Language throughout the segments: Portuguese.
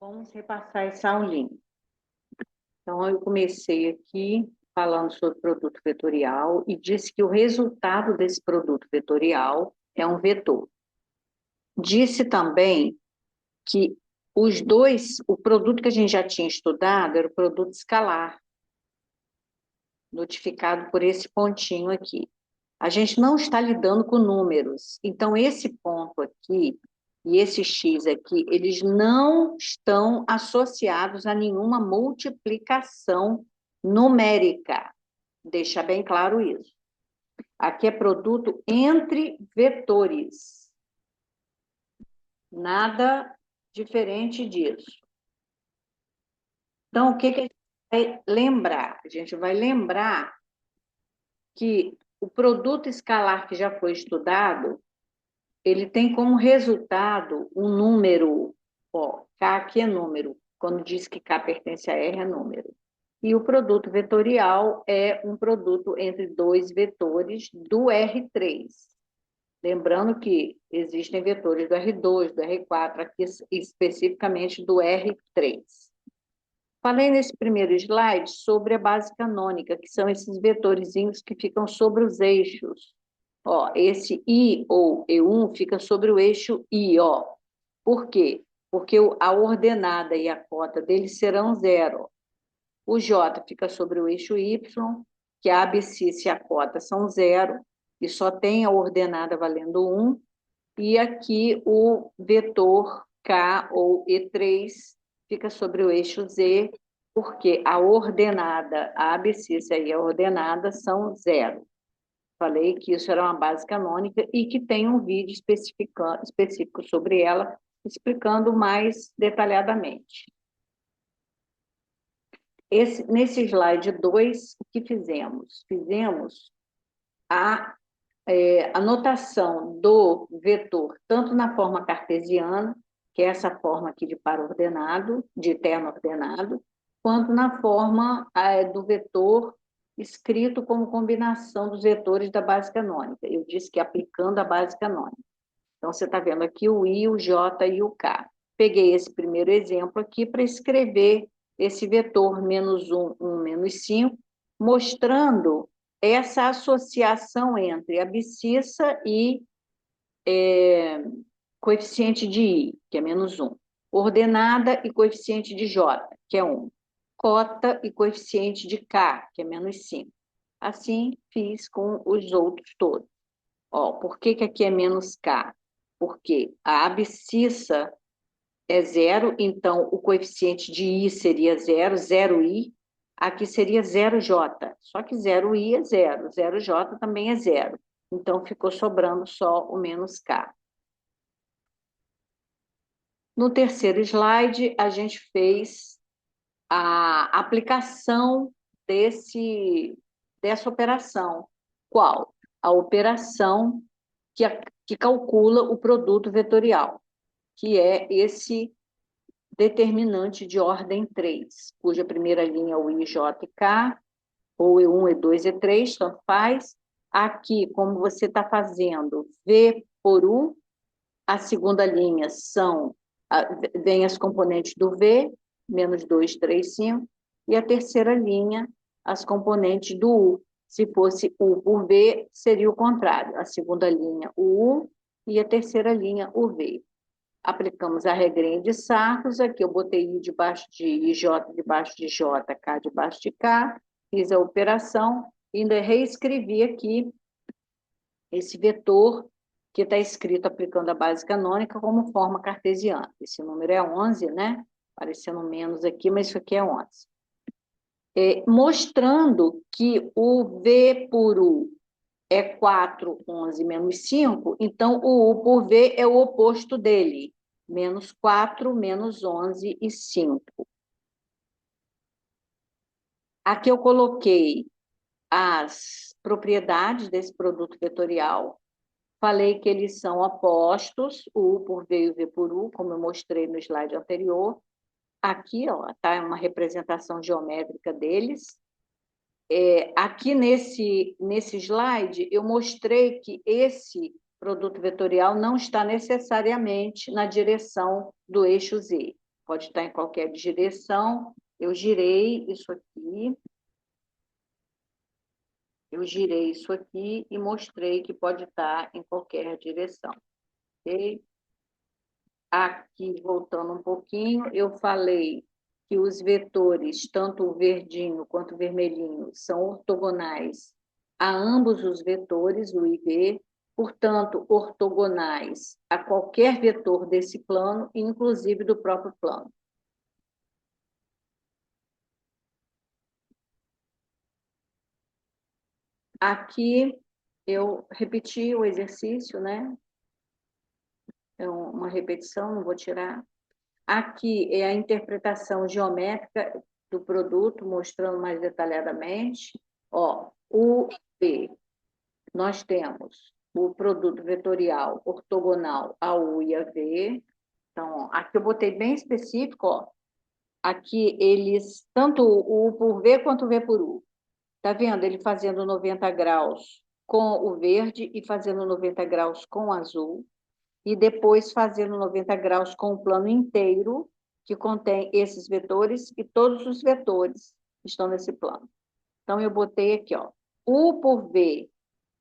Vamos repassar essa aulinha. Então, eu comecei aqui falando sobre produto vetorial e disse que o resultado desse produto vetorial é um vetor. Disse também que o produto que a gente já tinha estudado era o produto escalar, notificado por esse pontinho aqui. A gente não está lidando com números, então esse ponto aqui e esse x aqui, eles não estão associados a nenhuma multiplicação numérica. Deixa bem claro isso. Aqui é produto entre vetores. Nada diferente disso. Então, o que a gente vai lembrar? A gente vai lembrar que o produto escalar que já foi estudado, ele tem como resultado um número, ó, K aqui é número, quando diz que K pertence a R é número. E o produto vetorial é um produto entre dois vetores do R3. Lembrando que existem vetores do R2, do R4, aqui especificamente do R3. Falei nesse primeiro slide sobre a base canônica, que são esses vetorizinhos que ficam sobre os eixos. Ó, esse I ou E1 fica sobre o eixo I, ó. Por quê? Porque a ordenada e a cota deles serão zero. O J fica sobre o eixo Y, que a abscissa e a cota são zero, e só tem a ordenada valendo 1, e aqui o vetor K ou E3 fica sobre o eixo Z, porque a ordenada, a abscissa e a ordenada são zero. Falei que isso era uma base canônica e que tem um vídeo específico sobre ela, explicando mais detalhadamente. Nesse slide 2, o que fizemos? Fizemos a anotação do vetor, tanto na forma cartesiana, que é essa forma aqui de par ordenado, de terno ordenado, quanto na forma do vetor escrito como combinação dos vetores da base canônica. Eu disse que aplicando a base canônica. Então, você está vendo aqui o I, o J e o K. Peguei esse primeiro exemplo aqui para escrever esse vetor menos 1, 1, menos 5, mostrando essa associação entre abscissa e coeficiente de I, que é menos 1. Ordenada e coeficiente de J, que é 1. Cota e coeficiente de K, que é menos 5. Assim, fiz com os outros todos. Ó, por que aqui é menos K? Porque a abscissa é zero, então o coeficiente de I seria zero, zero I, aqui seria zero J, só que zero I é zero J também é zero, então ficou sobrando só o menos K. No terceiro slide, a gente fez a aplicação dessa operação. Qual? A operação que calcula o produto vetorial, que é esse determinante de ordem 3, cuja primeira linha é o I, J e K, ou E1, E2, E3, tanto faz. Aqui, como você está fazendo V por U, a segunda linha vem as componentes do V, menos 2, 3, 5, e a terceira linha, as componentes do U. Se fosse U por V, seria o contrário. A segunda linha, o U, e a terceira linha, o V. Aplicamos a regrinha de Sartos, aqui eu botei I debaixo de I, J debaixo de J, K debaixo de K, fiz a operação, ainda reescrevi aqui esse vetor que está escrito aplicando a base canônica como forma cartesiana. Esse número é 11, né? Aparecendo menos aqui, mas isso aqui é 11. Mostrando que o V por U é 4, 11 menos 5, então o U por V é o oposto dele, menos 4, menos 11 e 5. Aqui eu coloquei as propriedades desse produto vetorial, falei que eles são opostos, o U por V e o V por U, como eu mostrei no slide anterior. Aqui está uma representação geométrica deles. Aqui nesse slide, eu mostrei que esse produto vetorial não está necessariamente na direção do eixo Z. pode estar em qualquer direção. Eu girei isso aqui. Eu girei isso aqui e mostrei que pode estar em qualquer direção. Ok? Aqui, voltando um pouquinho, eu falei que os vetores, tanto o verdinho quanto o vermelhinho, são ortogonais a ambos os vetores, u e v, portanto, ortogonais a qualquer vetor desse plano, inclusive do próprio plano. Aqui eu repeti o exercício, né? É uma repetição, não vou tirar. Aqui é a interpretação geométrica do produto, mostrando mais detalhadamente. Ó, o V, nós temos o produto vetorial ortogonal a U e a V. Então, ó, aqui eu botei bem específico, ó. Aqui eles, tanto o U por V quanto o V por U. Tá vendo? Ele fazendo 90 graus com o verde e fazendo 90 graus com o azul. E depois fazendo 90 graus com o plano inteiro, que contém esses vetores, e todos os vetores estão nesse plano. Então, eu botei aqui, ó, U por V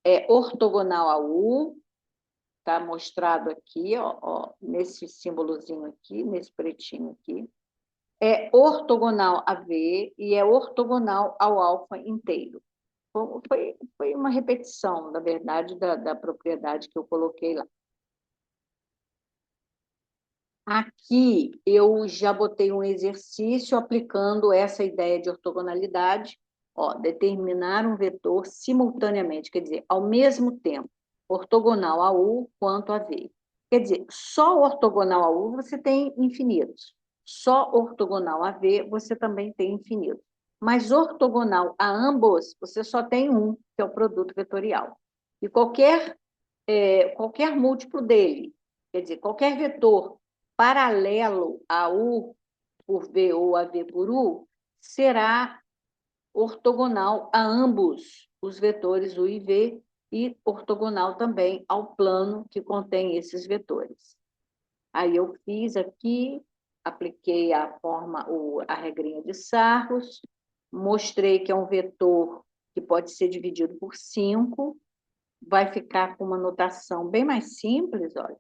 é ortogonal a U, está mostrado aqui, ó, nesse símbolozinho aqui, nesse pretinho aqui. É ortogonal a V e é ortogonal ao alfa inteiro. Foi uma repetição, na verdade, da propriedade que eu coloquei lá. Aqui eu já botei um exercício aplicando essa ideia de ortogonalidade. Ó, determinar um vetor simultaneamente, quer dizer, ao mesmo tempo, ortogonal a U quanto a V. Quer dizer, só ortogonal a U você tem infinitos. Só ortogonal a V você também tem infinitos. Mas ortogonal a ambos, você só tem um, que é o produto vetorial. E qualquer múltiplo dele, quer dizer, qualquer vetor paralelo a U por V ou a V por U, será ortogonal a ambos os vetores U e V e ortogonal também ao plano que contém esses vetores. Aí eu fiz aqui, apliquei a regrinha de Sarros, mostrei que é um vetor que pode ser dividido por 5, vai ficar com uma notação bem mais simples, olha.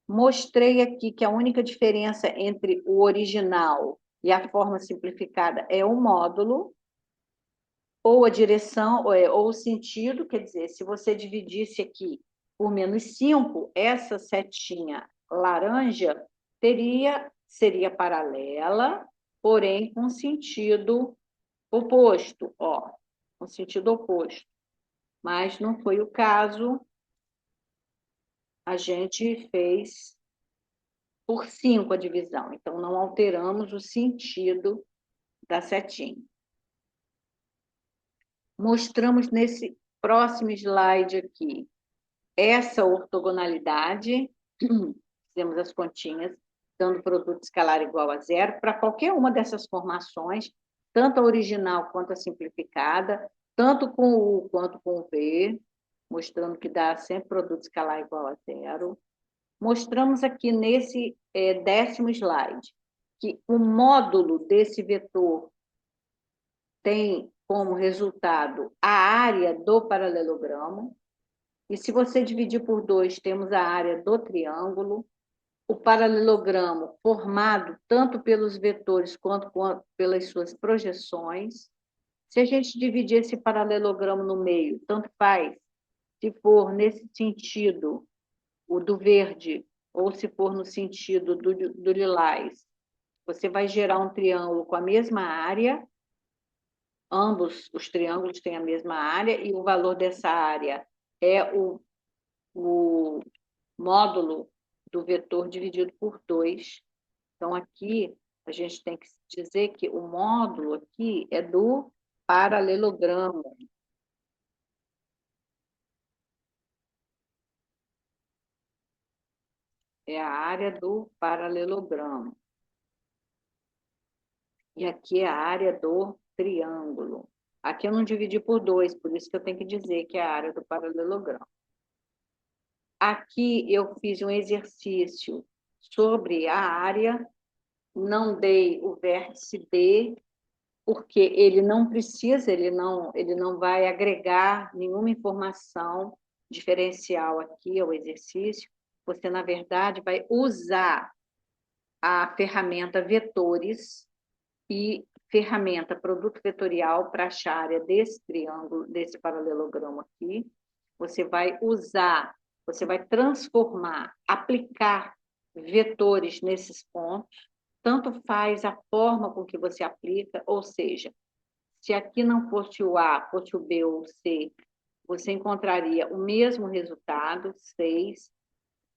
Mostrei aqui que a única diferença entre o original e a forma simplificada é o módulo, ou a direção, ou o sentido, quer dizer, se você dividisse aqui por -5, essa setinha laranja seria paralela, porém com sentido oposto, ó, com sentido oposto. Mas não foi o caso, a gente fez por 5 a divisão, então não alteramos o sentido da setinha. Mostramos nesse próximo slide aqui essa ortogonalidade, fizemos as continhas, dando produto escalar igual a zero para qualquer uma dessas formações, tanto a original quanto a simplificada, tanto com o U quanto com o V, mostrando que dá sempre produto escalar igual a zero. Mostramos aqui nesse 10º slide que o módulo desse vetor tem como resultado a área do paralelogramo, e se você dividir por 2, temos a área do triângulo, o paralelogramo formado tanto pelos vetores quanto pelas suas projeções. Se a gente dividir esse paralelogramo no meio, tanto faz, se for nesse sentido, o do verde, ou se for no sentido do lilás, você vai gerar um triângulo com a mesma área, ambos os triângulos têm a mesma área, e o valor dessa área é o módulo do vetor dividido por 2. Então, aqui, a gente tem que dizer que o módulo aqui é do paralelogramo. É a área do paralelogramo. E aqui é a área do triângulo. Aqui eu não dividi por 2, por isso que eu tenho que dizer que é a área do paralelogramo. Aqui eu fiz um exercício sobre a área, não dei o vértice D, porque ele não precisa, ele não vai agregar nenhuma informação diferencial aqui ao exercício. Você, na verdade, vai usar a ferramenta vetores e ferramenta produto vetorial para achar a área desse triângulo, desse paralelogramo aqui. Você vai usar, você vai transformar, aplicar vetores nesses pontos, tanto faz a forma com que você aplica, ou seja, se aqui não fosse o A, fosse o B ou o C, você encontraria o mesmo resultado, 6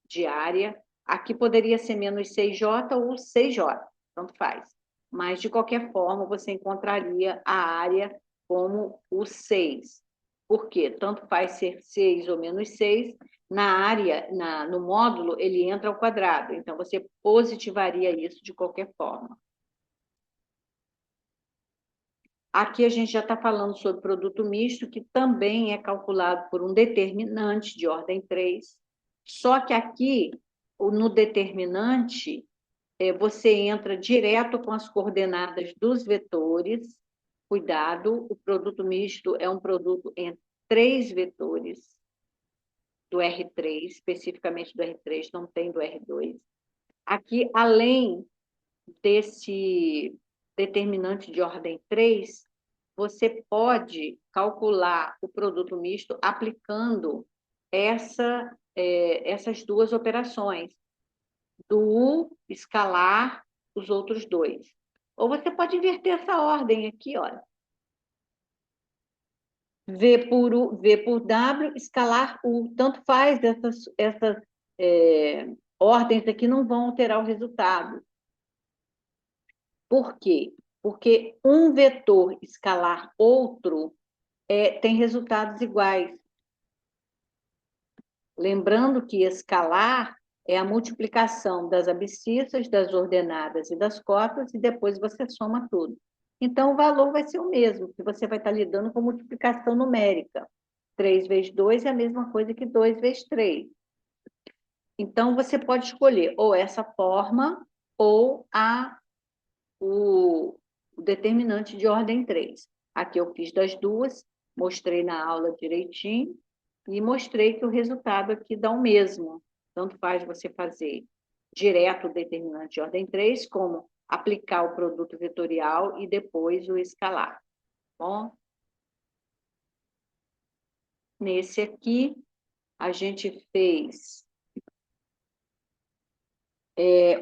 de área. Aqui poderia ser menos 6J ou 6J, tanto faz. Mas, de qualquer forma, você encontraria a área como o 6. Por quê? Tanto faz ser 6 ou menos 6, na área, no módulo, ele entra ao quadrado. Então, você positivaria isso de qualquer forma. Aqui a gente já está falando sobre produto misto, que também é calculado por um determinante de ordem 3. Só que aqui, no determinante, você entra direto com as coordenadas dos vetores. Cuidado, o produto misto é um produto em 3 vetores do R3, especificamente do R3, não tem do R2. Aqui, além desse determinante de ordem 3, você pode calcular o produto misto aplicando essas duas operações, do U escalar os outros dois. Ou você pode inverter essa ordem aqui, olha. V por W, escalar U. Tanto faz, essas ordens aqui não vão alterar o resultado. Por quê? Porque um vetor escalar outro tem resultados iguais. Lembrando que escalar é a multiplicação das abscissas, das ordenadas e das cotas, e depois você soma tudo. Então, o valor vai ser o mesmo, que você vai estar lidando com multiplicação numérica. 3 vezes 2 é a mesma coisa que 2 vezes 3. Então, você pode escolher ou essa forma ou o determinante de ordem 3. Aqui eu fiz das duas, mostrei na aula direitinho e mostrei que o resultado aqui dá o mesmo. Tanto faz você fazer direto o determinante de ordem 3, como aplicar o produto vetorial e depois o escalar. Bom, nesse aqui, a gente fez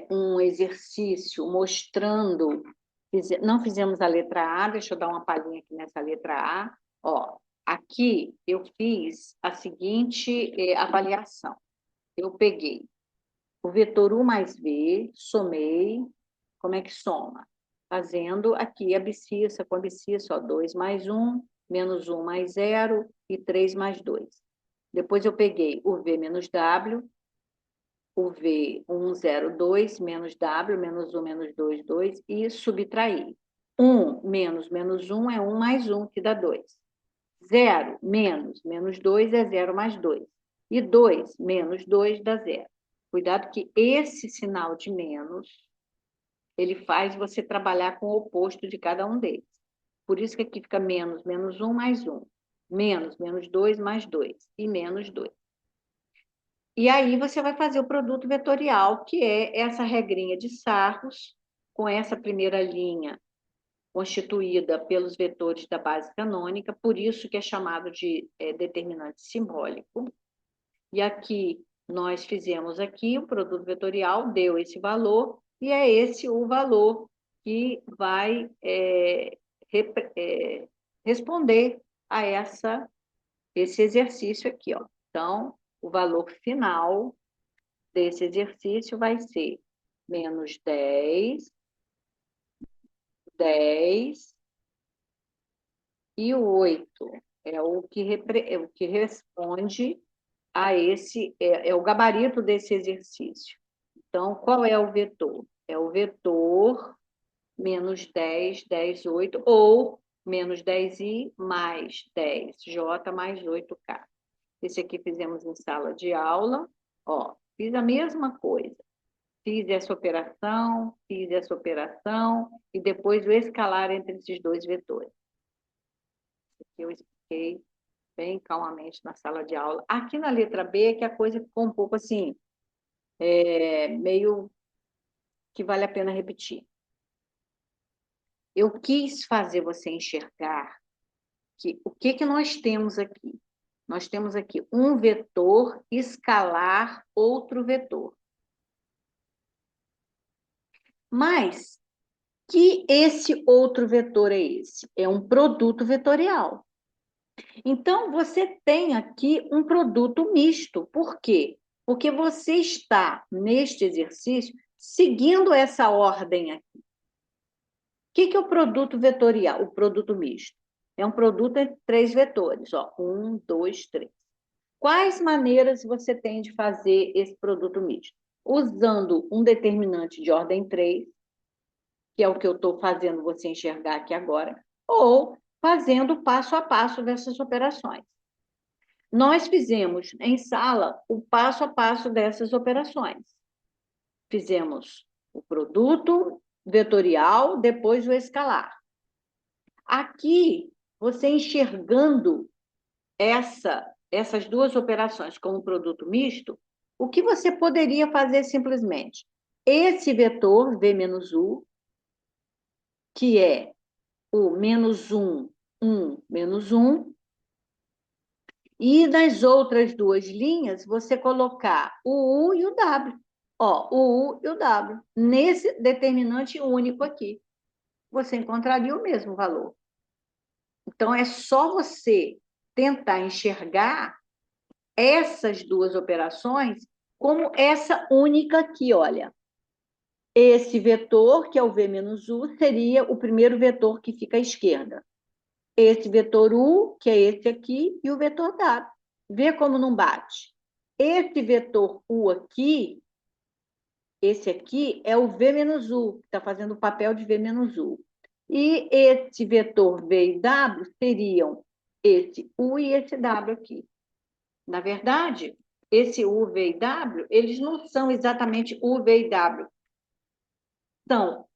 um exercício mostrando, não fizemos a letra A, deixa eu dar uma palhinha aqui nessa letra A. Ó, aqui eu fiz a seguinte avaliação. Eu peguei o vetor U mais V, somei. Como é que soma? Fazendo aqui a abscissa com abscissa, ó, 2 mais 1, menos 1 mais 0 e 3 mais 2. Depois eu peguei o V menos W, o V 1, 0, 2, menos W, menos 1, menos 2, 2, e subtrair. 1 menos menos 1 é 1 mais 1, que dá 2. 0 menos menos 2 é 0 mais 2. E 2 menos 2 dá 0. Cuidado que esse sinal de menos, ele faz você trabalhar com o oposto de cada um deles. Por isso que aqui fica menos menos 1 mais 1. Menos menos 2 mais 2. E menos 2. E aí você vai fazer o produto vetorial, que é essa regrinha de Sarros, com essa primeira linha constituída pelos vetores da base canônica, por isso que é chamado de determinante simbólico. E aqui, nós fizemos aqui o produto vetorial, deu esse valor, e é esse o valor que vai responder a esse exercício aqui, ó. Então, o valor final desse exercício vai ser menos 10, 10 e 8. É o que responde a esse, é o gabarito desse exercício. Então, qual é o vetor? É o vetor menos 10, 10, 8, ou menos 10i mais 10j mais 8k. Esse aqui fizemos em sala de aula. Ó, fiz a mesma coisa. fiz essa operação, e depois o escalar entre esses dois vetores. Eu expliquei bem calmamente na sala de aula. Aqui na letra B é que a coisa ficou um pouco assim, meio que vale a pena repetir. Eu quis fazer você enxergar que o que nós temos aqui? Nós temos aqui um vetor escalar outro vetor. Mas que esse outro vetor é esse? É um produto vetorial. Então, você tem aqui um produto misto. Por quê? Porque você está, neste exercício, seguindo essa ordem aqui. O que é o produto vetorial? O produto misto. É um produto entre três vetores. Ó, 1, 2, 3. Quais maneiras você tem de fazer esse produto misto? Usando um determinante de ordem 3, que é o que eu estou fazendo você enxergar aqui agora, ou fazendo passo a passo dessas operações. Nós fizemos em sala o passo a passo dessas operações. Fizemos o produto vetorial, depois o escalar. Aqui, você enxergando essas duas operações como produto misto, o que você poderia fazer simplesmente? Esse vetor, V menos U, que é o menos 1, 1, menos 1, e nas outras duas linhas, você colocar o U e o W. Ó, o U e o W. Nesse determinante único aqui, você encontraria o mesmo valor. Então, é só você tentar enxergar essas duas operações como essa única aqui, olha. Esse vetor, que é o V menos U, seria o primeiro vetor que fica à esquerda. Esse vetor U, que é esse aqui, e o vetor W. Vê como não bate. Esse vetor U aqui, esse aqui é o V menos U, que está fazendo o papel de V menos U. E esse vetor V e W seriam esse U e esse W aqui. Na verdade, esse U, V e W, eles não são exatamente U, V e W. São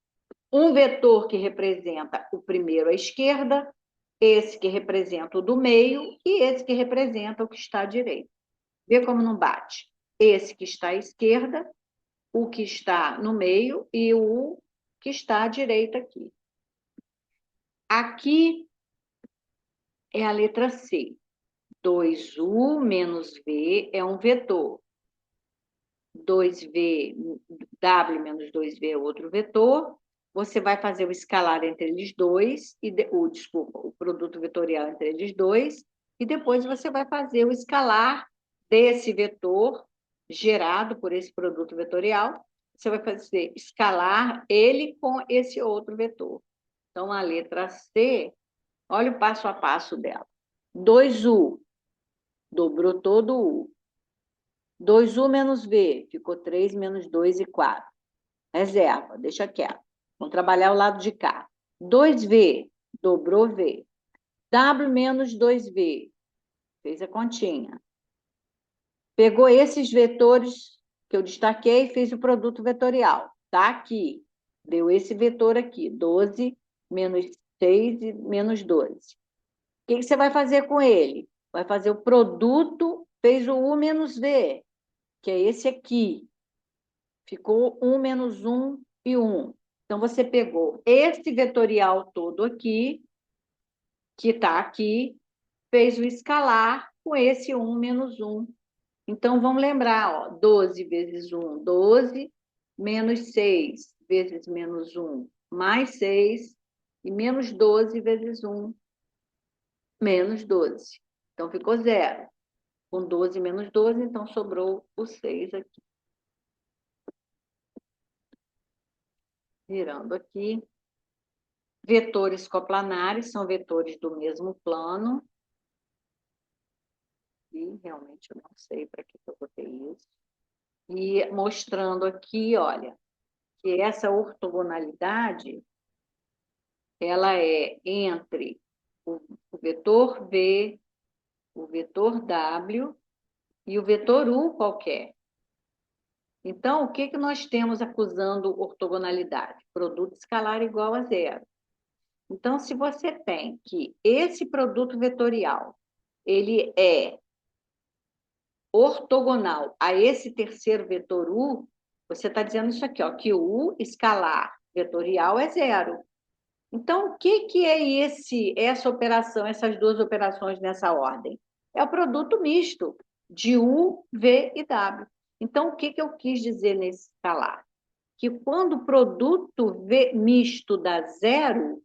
um vetor que representa o primeiro à esquerda, esse que representa o do meio e esse que representa o que está à direita. Vê como não bate? Esse que está à esquerda, o que está no meio e o que está à direita aqui. Aqui é a letra C. 2U menos V é um vetor. 2V, W menos 2V é outro vetor. Você vai fazer o escalar entre eles dois, o produto vetorial entre eles dois, e depois você vai fazer o escalar desse vetor gerado por esse produto vetorial. Você vai fazer escalar ele com esse outro vetor. Então, a letra C, olha o passo a passo dela. 2U, dobrou todo o U. 2U menos V, ficou 3 menos 2 e 4. Reserva, deixa quieto. Vamos trabalhar o lado de cá. 2V, dobrou V. W menos 2V, fez a continha. Pegou esses vetores que eu destaquei e fez o produto vetorial. Está aqui. Deu esse vetor aqui, 12 menos 6 e menos 12. O que você vai fazer com ele? Vai fazer o produto, fez o U menos V, que é esse aqui. Ficou 1 menos 1 e 1. Então, você pegou esse vetorial todo aqui, que está aqui, fez o escalar com esse 1 menos 1. Então, vamos lembrar, ó, 12 vezes 1, 12, menos 6 vezes menos 1, mais 6, e menos 12 vezes 1, menos 12. Então, ficou zero. Com 12 menos 12, então sobrou o 6 aqui. Virando aqui. Vetores coplanares são vetores do mesmo plano. E realmente eu não sei para que eu botei isso. E mostrando aqui, olha, que essa ortogonalidade, ela é entre o vetor V, o vetor W e o vetor U qualquer. Então, o que que nós temos acusando ortogonalidade? Produto escalar igual a zero. Então, se você tem que esse produto vetorial, ele é ortogonal a esse terceiro vetor U, você está dizendo isso aqui, ó, que o U escalar vetorial é zero. Então, o que que é essa operação, essas duas operações nessa ordem? É o produto misto de U, V e W. Então, o que que eu quis dizer nesse escalar? Que quando o produto V misto dá zero,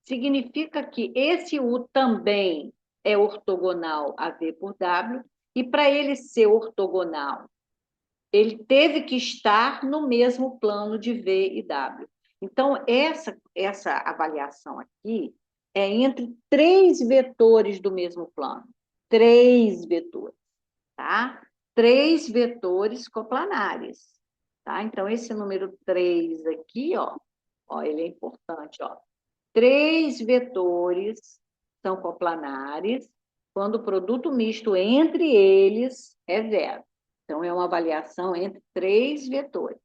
significa que esse U também é ortogonal a V por W, e para ele ser ortogonal, ele teve que estar no mesmo plano de V e W. Então, essa avaliação aqui é entre três vetores do mesmo plano. Três vetores, tá? Três vetores coplanares, tá? Então, esse número 3 aqui, ó, ele é importante, ó. Três vetores são coplanares quando o produto misto entre eles é zero. Então, é uma avaliação entre três vetores.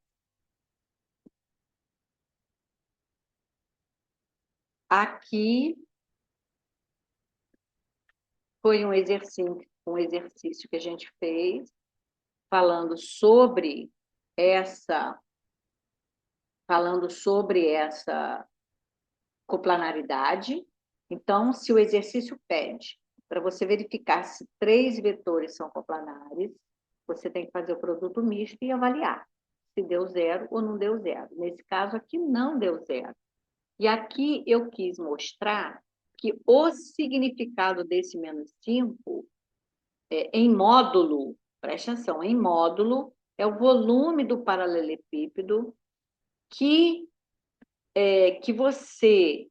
Aqui foi um exercício que a gente fez falando sobre essa, falando sobre essa coplanaridade. Então, se o exercício pede para você verificar se três vetores são coplanares, você tem que fazer o produto misto e avaliar se deu zero ou não deu zero. Nesse caso aqui, não deu zero. E aqui eu quis mostrar que o significado desse menos 5 em módulo, presta atenção, em módulo, é o volume do paralelepípedo que você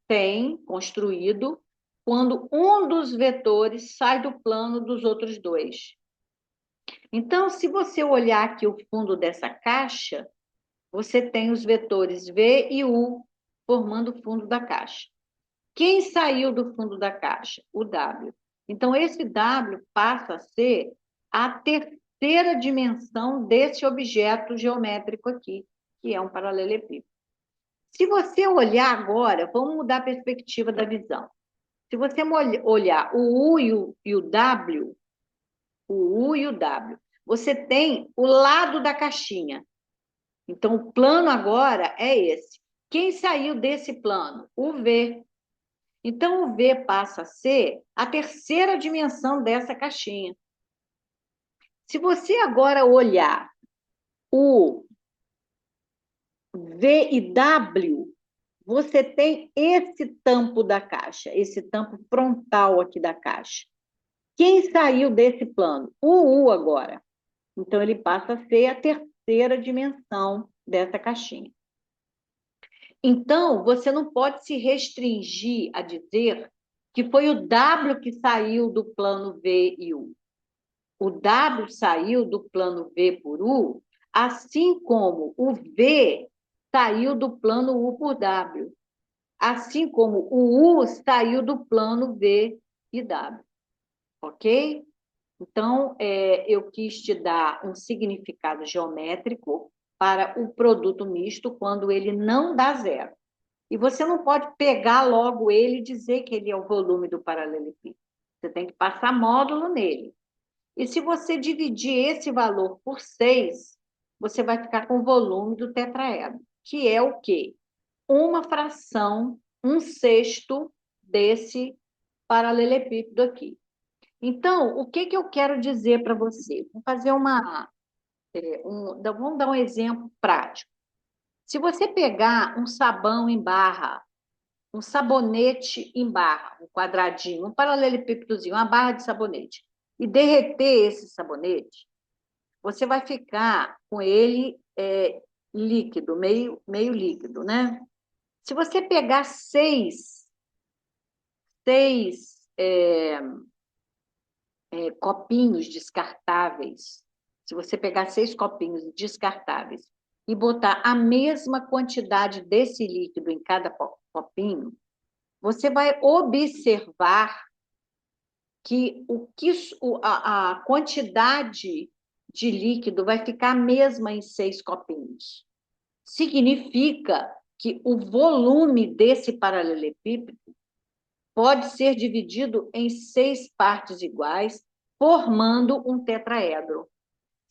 tem construído quando um dos vetores sai do plano dos outros dois. Então, se você olhar aqui o fundo dessa caixa, você tem os vetores V e U formando o fundo da caixa. Quem saiu do fundo da caixa? O W. Então, esse W passa a ser a terceira dimensão desse objeto geométrico aqui, que é um paralelepípedo. Se você olhar agora, vamos mudar a perspectiva da visão. Se você olhar o U e o W, o U e o W, você tem o lado da caixinha. Então, o plano agora é esse. Quem saiu desse plano? O V. Então, o V passa a ser a terceira dimensão dessa caixinha. Se você agora olhar o V e W, você tem esse tampo da caixa, esse tampo frontal aqui da caixa. Quem saiu desse plano? O U agora. Então, ele passa a ser a terceira dimensão dessa caixinha. Então, você não pode se restringir a dizer que foi o W que saiu do plano V e U. O W saiu do plano V por U, assim como o V saiu do plano U por W, assim como o U saiu do plano V e W, ok? Então, eu quis te dar um significado geométrico para o produto misto quando ele não dá zero. E você não pode pegar logo ele e dizer que ele é o volume do paralelepípedo. Você tem que passar módulo nele. E se você dividir esse valor por 6, você vai ficar com o volume do tetraedro, que é o quê? Uma fração, um sexto desse paralelepípedo aqui. Então, o que que eu quero dizer para você? Vamos fazer vamos dar um exemplo prático. Se você pegar um sabão em barra, um sabonete em barra, um quadradinho, um paralelepípedozinho, uma barra de sabonete, e derreter esse sabonete, você vai ficar com ele líquido, meio líquido, né? Se você pegar seis copinhos descartáveis, se você pegar 6 copinhos descartáveis e botar a mesma quantidade desse líquido em cada copinho, você vai observar que a quantidade de líquido vai ficar a mesma em 6 copinhos. Significa que o volume desse paralelepípedo pode ser dividido em 6 partes iguais, formando um tetraedro.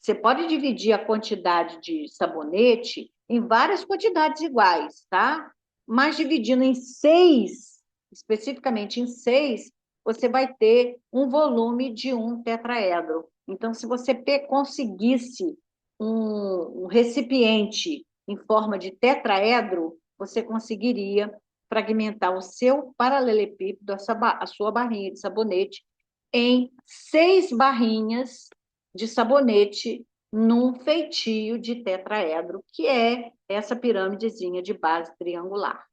Você pode dividir a quantidade de sabonete em várias quantidades iguais, tá? Mas dividindo em 6, especificamente em 6, você vai ter um volume de um tetraedro. Então, se você conseguisse um recipiente em forma de tetraedro, você conseguiria fragmentar o seu paralelepípedo, a sua barrinha de sabonete, em 6 barrinhas de sabonete num feitio de tetraedro, que é essa pirâmidezinha de base triangular.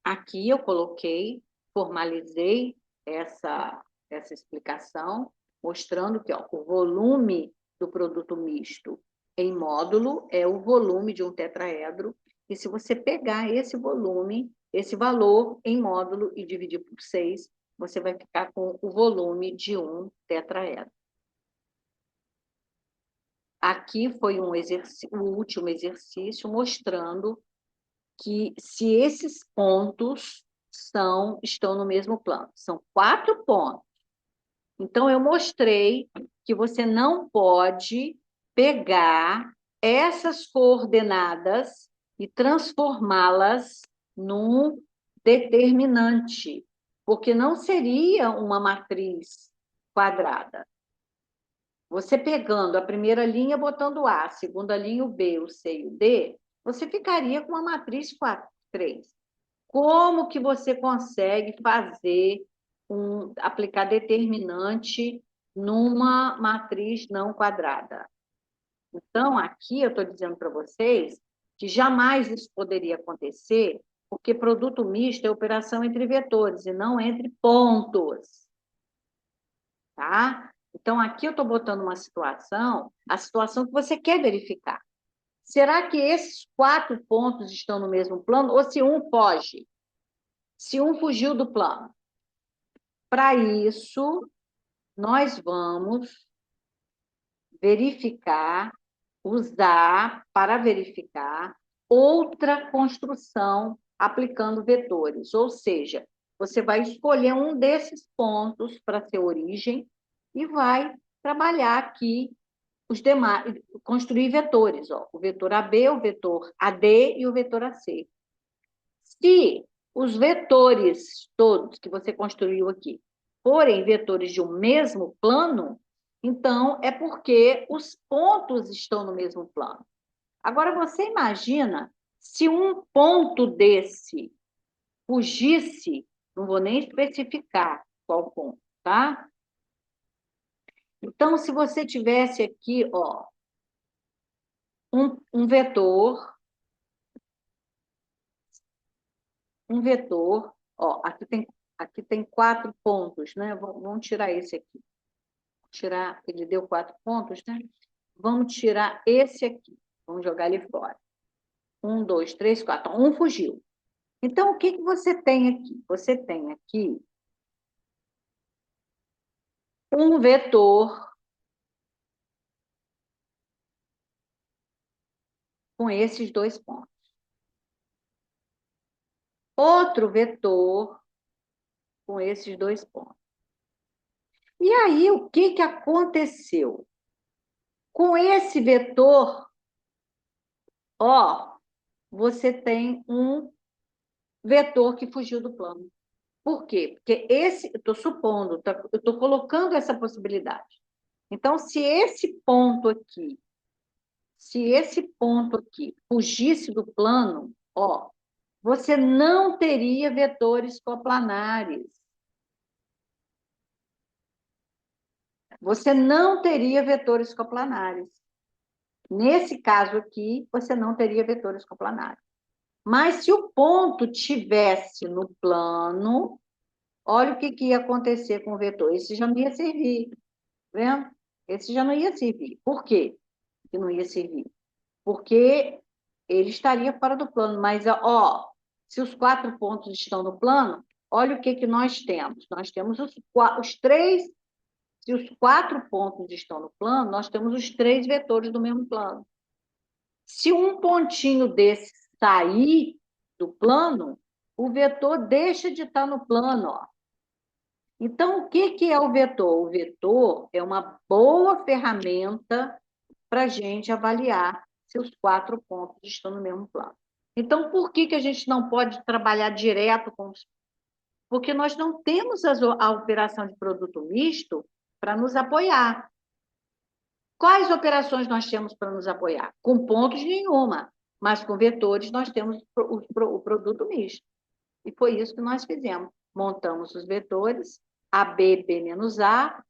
Aqui eu coloquei, formalizei essa explicação, mostrando que o volume do produto misto em módulo é o volume de um tetraedro, e se você pegar esse volume, esse valor em módulo e dividir por 6, você vai ficar com o volume de um tetraedro. Aqui foi o último exercício mostrando que se esses pontos estão no mesmo plano. São 4 pontos. Então, eu mostrei que você não pode pegar essas coordenadas e transformá-las num determinante, porque não seria uma matriz quadrada. Você pegando a primeira linha, botando A, a segunda linha, o B, o C e o D, você ficaria com uma matriz 4, 3. Como que você consegue aplicar determinante numa matriz não quadrada? Então, aqui eu estou dizendo para vocês que jamais isso poderia acontecer, porque produto misto é operação entre vetores e não entre pontos. Tá? Então, aqui eu estou botando uma situação, a situação que você quer verificar. Será que esses 4 pontos estão no mesmo plano ou se um foge? Se um fugiu do plano? Para isso, nós vamos usar para verificar outra construção aplicando vetores. Ou seja, você vai escolher um desses pontos para ser origem e vai trabalhar aqui os demais, construir vetores, o vetor AB, o vetor AD e o vetor AC. Se os vetores todos que você construiu aqui forem vetores de um mesmo plano, então é porque os pontos estão no mesmo plano. Agora, você imagina se um ponto desse fugisse, não vou nem especificar qual ponto, tá? Então, se você tivesse aqui, um vetor, aqui tem 4 pontos, né? Vamos tirar esse aqui. Tirar, ele deu 4 pontos, né? Vamos tirar esse aqui. Vamos jogar ele fora. 1, 2, 3, 4. Um fugiu. Então, o que você tem aqui? Você tem aqui um vetor com esses 2 pontos. Outro vetor com esses 2 pontos. E aí, o que aconteceu? Com esse vetor, você tem um vetor que fugiu do plano. Por quê? Porque eu estou supondo, eu estou colocando essa possibilidade. Então, se esse ponto aqui fugisse do plano, você não teria vetores coplanares. Você não teria vetores coplanares. Nesse caso aqui, você não teria vetores coplanares. Mas se o ponto tivesse no plano, olha o que ia acontecer com o vetor. Esse já não ia servir. Tá vendo? Esse já não ia servir. Por quê que não ia servir? Porque ele estaria fora do plano. Mas, se os 4 pontos estão no plano, olha o que nós temos. Nós temos os 3 Se os 4 pontos estão no plano, nós temos os 3 vetores do mesmo plano. Se um pontinho desse sair do plano, o vetor deixa de estar no plano. Ó. Então, o que é o vetor? O vetor é uma boa ferramenta para a gente avaliar se os 4 pontos estão no mesmo plano. Então, por que a gente não pode trabalhar direto com os... Porque nós não temos a operação de produto misto para nos apoiar. Quais operações nós temos para nos apoiar? Com pontos nenhuma, mas com vetores nós temos o produto misto. E foi isso que nós fizemos. Montamos os vetores, AB, B menos A,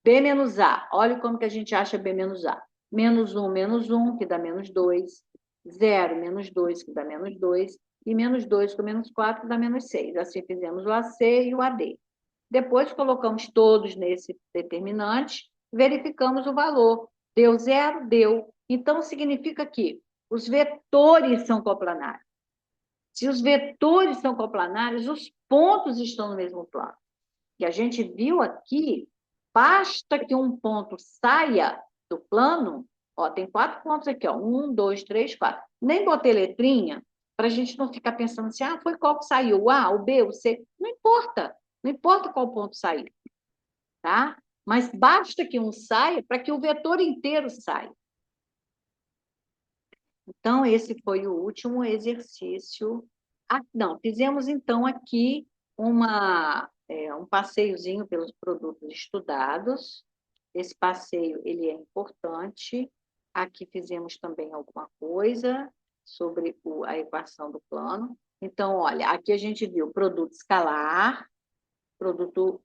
B menos A. Olha como que a gente acha B menos A. Menos 1, que dá menos 2. 0, menos 2, que dá menos 2. E menos 2 com menos 4, que dá menos 6. Assim fizemos o AC e o AD. Depois colocamos todos nesse determinante, verificamos o valor. Deu 0? Deu. Então, significa que os vetores são coplanares. Se os vetores são coplanares, os pontos estão no mesmo plano. E a gente viu aqui, basta que um ponto saia do plano, ó, tem 4 pontos aqui, ó, 1, 2, 3, 4. Nem botei letrinha, para a gente não ficar pensando assim, ah, foi qual que saiu, o A, o B, o C. Não importa, não importa qual ponto saiu, tá? Mas basta que um saia para que o vetor inteiro saia. Então, esse foi o último exercício. Ah, não, fizemos então aqui um passeiozinho pelos produtos estudados. Esse passeio ele é importante. Aqui fizemos também alguma coisa sobre a equação do plano. Então, olha, aqui a gente viu produto escalar, produto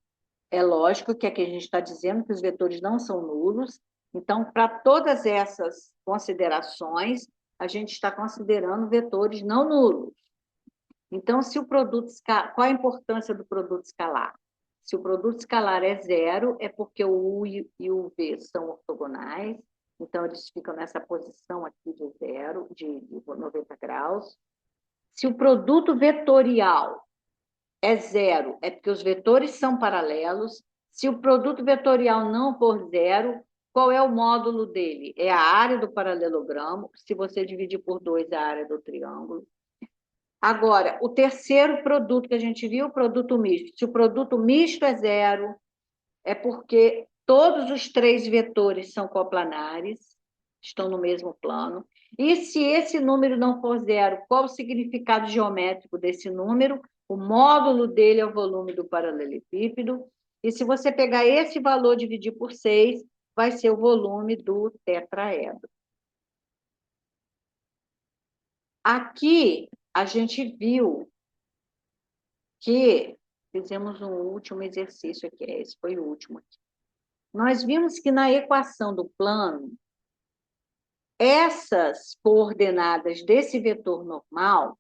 é lógico que aqui a gente está dizendo que os vetores não são nulos. Então, para todas essas considerações, a gente está considerando vetores não nulos. Então, se o produto escalar, qual a importância do produto escalar? Se o produto escalar é 0, é porque o U e o V são ortogonais, então eles ficam nessa posição aqui de 0, de 90 graus. Se o produto vetorial é 0, é porque os vetores são paralelos. Se o produto vetorial não for 0, qual é o módulo dele? É a área do paralelogramo. Se você dividir por 2, é a área do triângulo. Agora, o terceiro produto que a gente viu, o produto misto. Se o produto misto é 0, é porque todos os 3 vetores são coplanares, estão no mesmo plano. E se esse número não for 0, qual o significado geométrico desse número? O módulo dele é o volume do paralelepípedo. E se você pegar esse valor e dividir por 6, vai ser o volume do tetraedro. Aqui, a gente viu que fizemos um último exercício aqui, esse foi o último aqui. Nós vimos que na equação do plano, essas coordenadas desse vetor normal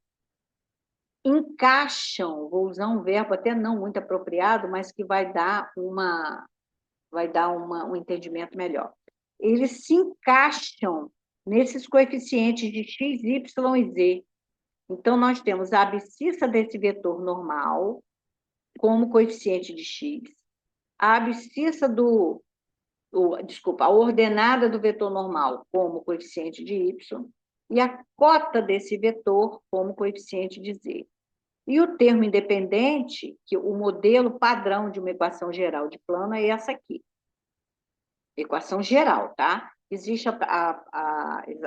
encaixam, vou usar um verbo até não muito apropriado, mas que vai dar um entendimento melhor. Eles se encaixam nesses coeficientes de x, y e z. Então, nós temos a abscissa desse vetor normal como coeficiente de x, a abscissa a ordenada do vetor normal como coeficiente de y e a cota desse vetor como coeficiente de z. E o termo independente, que o modelo padrão de uma equação geral de plano é essa aqui. Equação geral, tá? Existem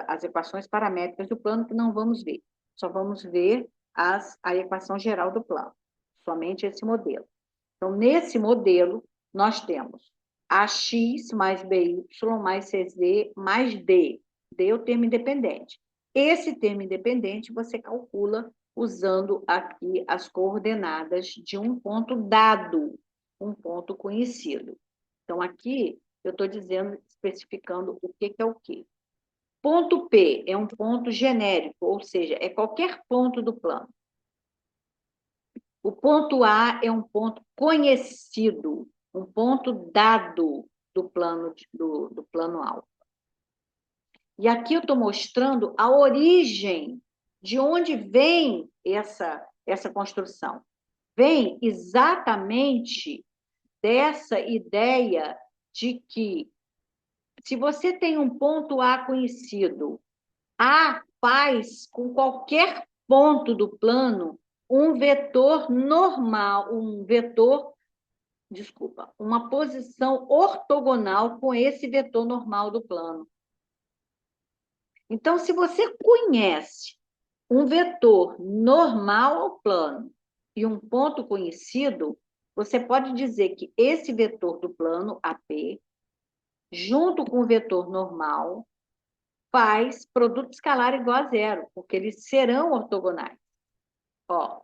as equações paramétricas do plano que não vamos ver. Só vamos ver a equação geral do plano. Somente esse modelo. Então, nesse modelo, nós temos AX mais BY mais CZ mais D. D é o termo independente. Esse termo independente você calcula usando aqui as coordenadas de um ponto dado, um ponto conhecido. Então, aqui eu estou dizendo, especificando o que é o quê. Ponto P é um ponto genérico, ou seja, é qualquer ponto do plano. O ponto A é um ponto conhecido, um ponto dado do plano alfa. E aqui eu estou mostrando a origem, de onde vem essa construção. Vem exatamente dessa ideia de que, se você tem um ponto A conhecido, A faz com qualquer ponto do plano um vetor normal, uma posição ortogonal com esse vetor normal do plano. Então, se você conhece um vetor normal ao plano e um ponto conhecido, você pode dizer que esse vetor do plano, AP, junto com o vetor normal, faz produto escalar igual a zero, porque eles serão ortogonais. Ó,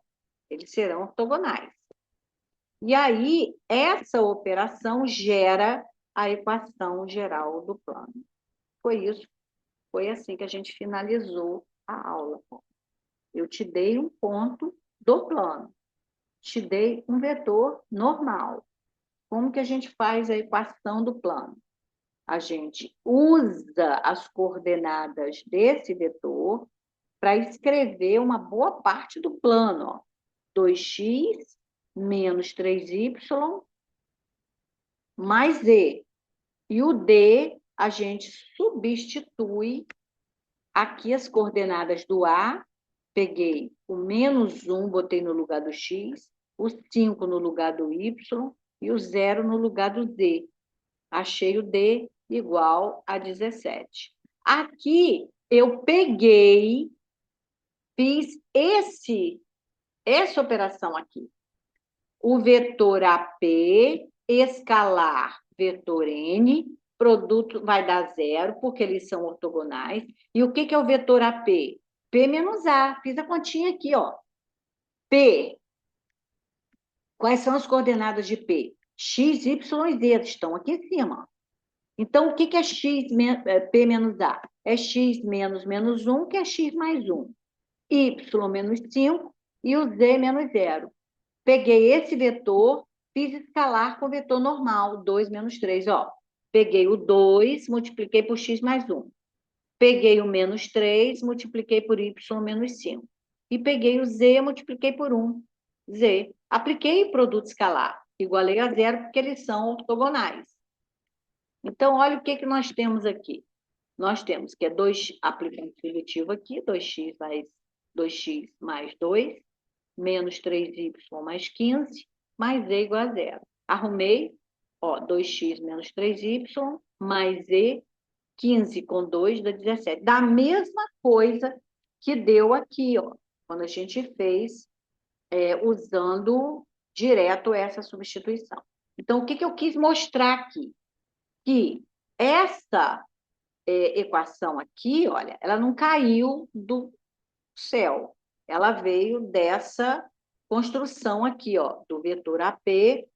eles serão ortogonais. E aí, essa operação gera a equação geral do plano. Foi isso, foi assim que a gente finalizou a aula. Eu te dei um ponto do plano, te dei um vetor normal. Como que a gente faz a equação do plano? A gente usa as coordenadas desse vetor para escrever uma boa parte do plano. Ó. 2x menos 3y mais z. E o d, a gente substitui aqui as coordenadas do A, peguei o menos 1, botei no lugar do x, o 5 no lugar do y e o 0 no lugar do z. Achei o d igual a 17. Aqui eu peguei, fiz essa operação aqui. O vetor AP, escalar vetor N, produto vai dar zero, porque eles são ortogonais. E o que é o vetor AP? P menos A. Fiz a continha aqui, ó. P. Quais são as coordenadas de P? X, Y e Z estão aqui em cima. Então, o que é P menos A? É X menos menos 1, que é X mais 1. Y menos 5 e o Z menos 0. Peguei esse vetor, fiz escalar com o vetor normal, 2 menos 3. Ó. Peguei o 2, multipliquei por x mais 1. Peguei o menos 3, multipliquei por y menos 5. E peguei o z, multipliquei por 1. Z. Apliquei o produto escalar. Igualei a zero, porque eles são ortogonais. Então, olha o que nós temos aqui. Nós temos que é 2, aplicando o seletivo aqui, 2x mais 2, menos 3y mais 15, mais z igual a zero. Arrumei, ó, 2x menos 3y, mais z, 15 com 2 dá 17. Da mesma coisa que deu aqui, ó, quando a gente fez usando direto essa substituição. Então, o que eu quis mostrar aqui? Que essa equação aqui, olha, ela não caiu do céu. Ela veio dessa construção aqui, ó, do vetor AP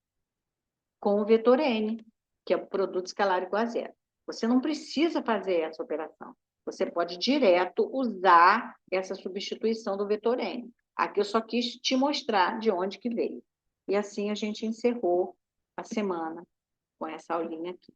com o vetor N, que é o produto escalar igual a zero. Você não precisa fazer essa operação. Você pode direto usar essa substituição do vetor N. Aqui eu só quis te mostrar de onde que veio. E assim a gente encerrou a semana com essa aulinha aqui.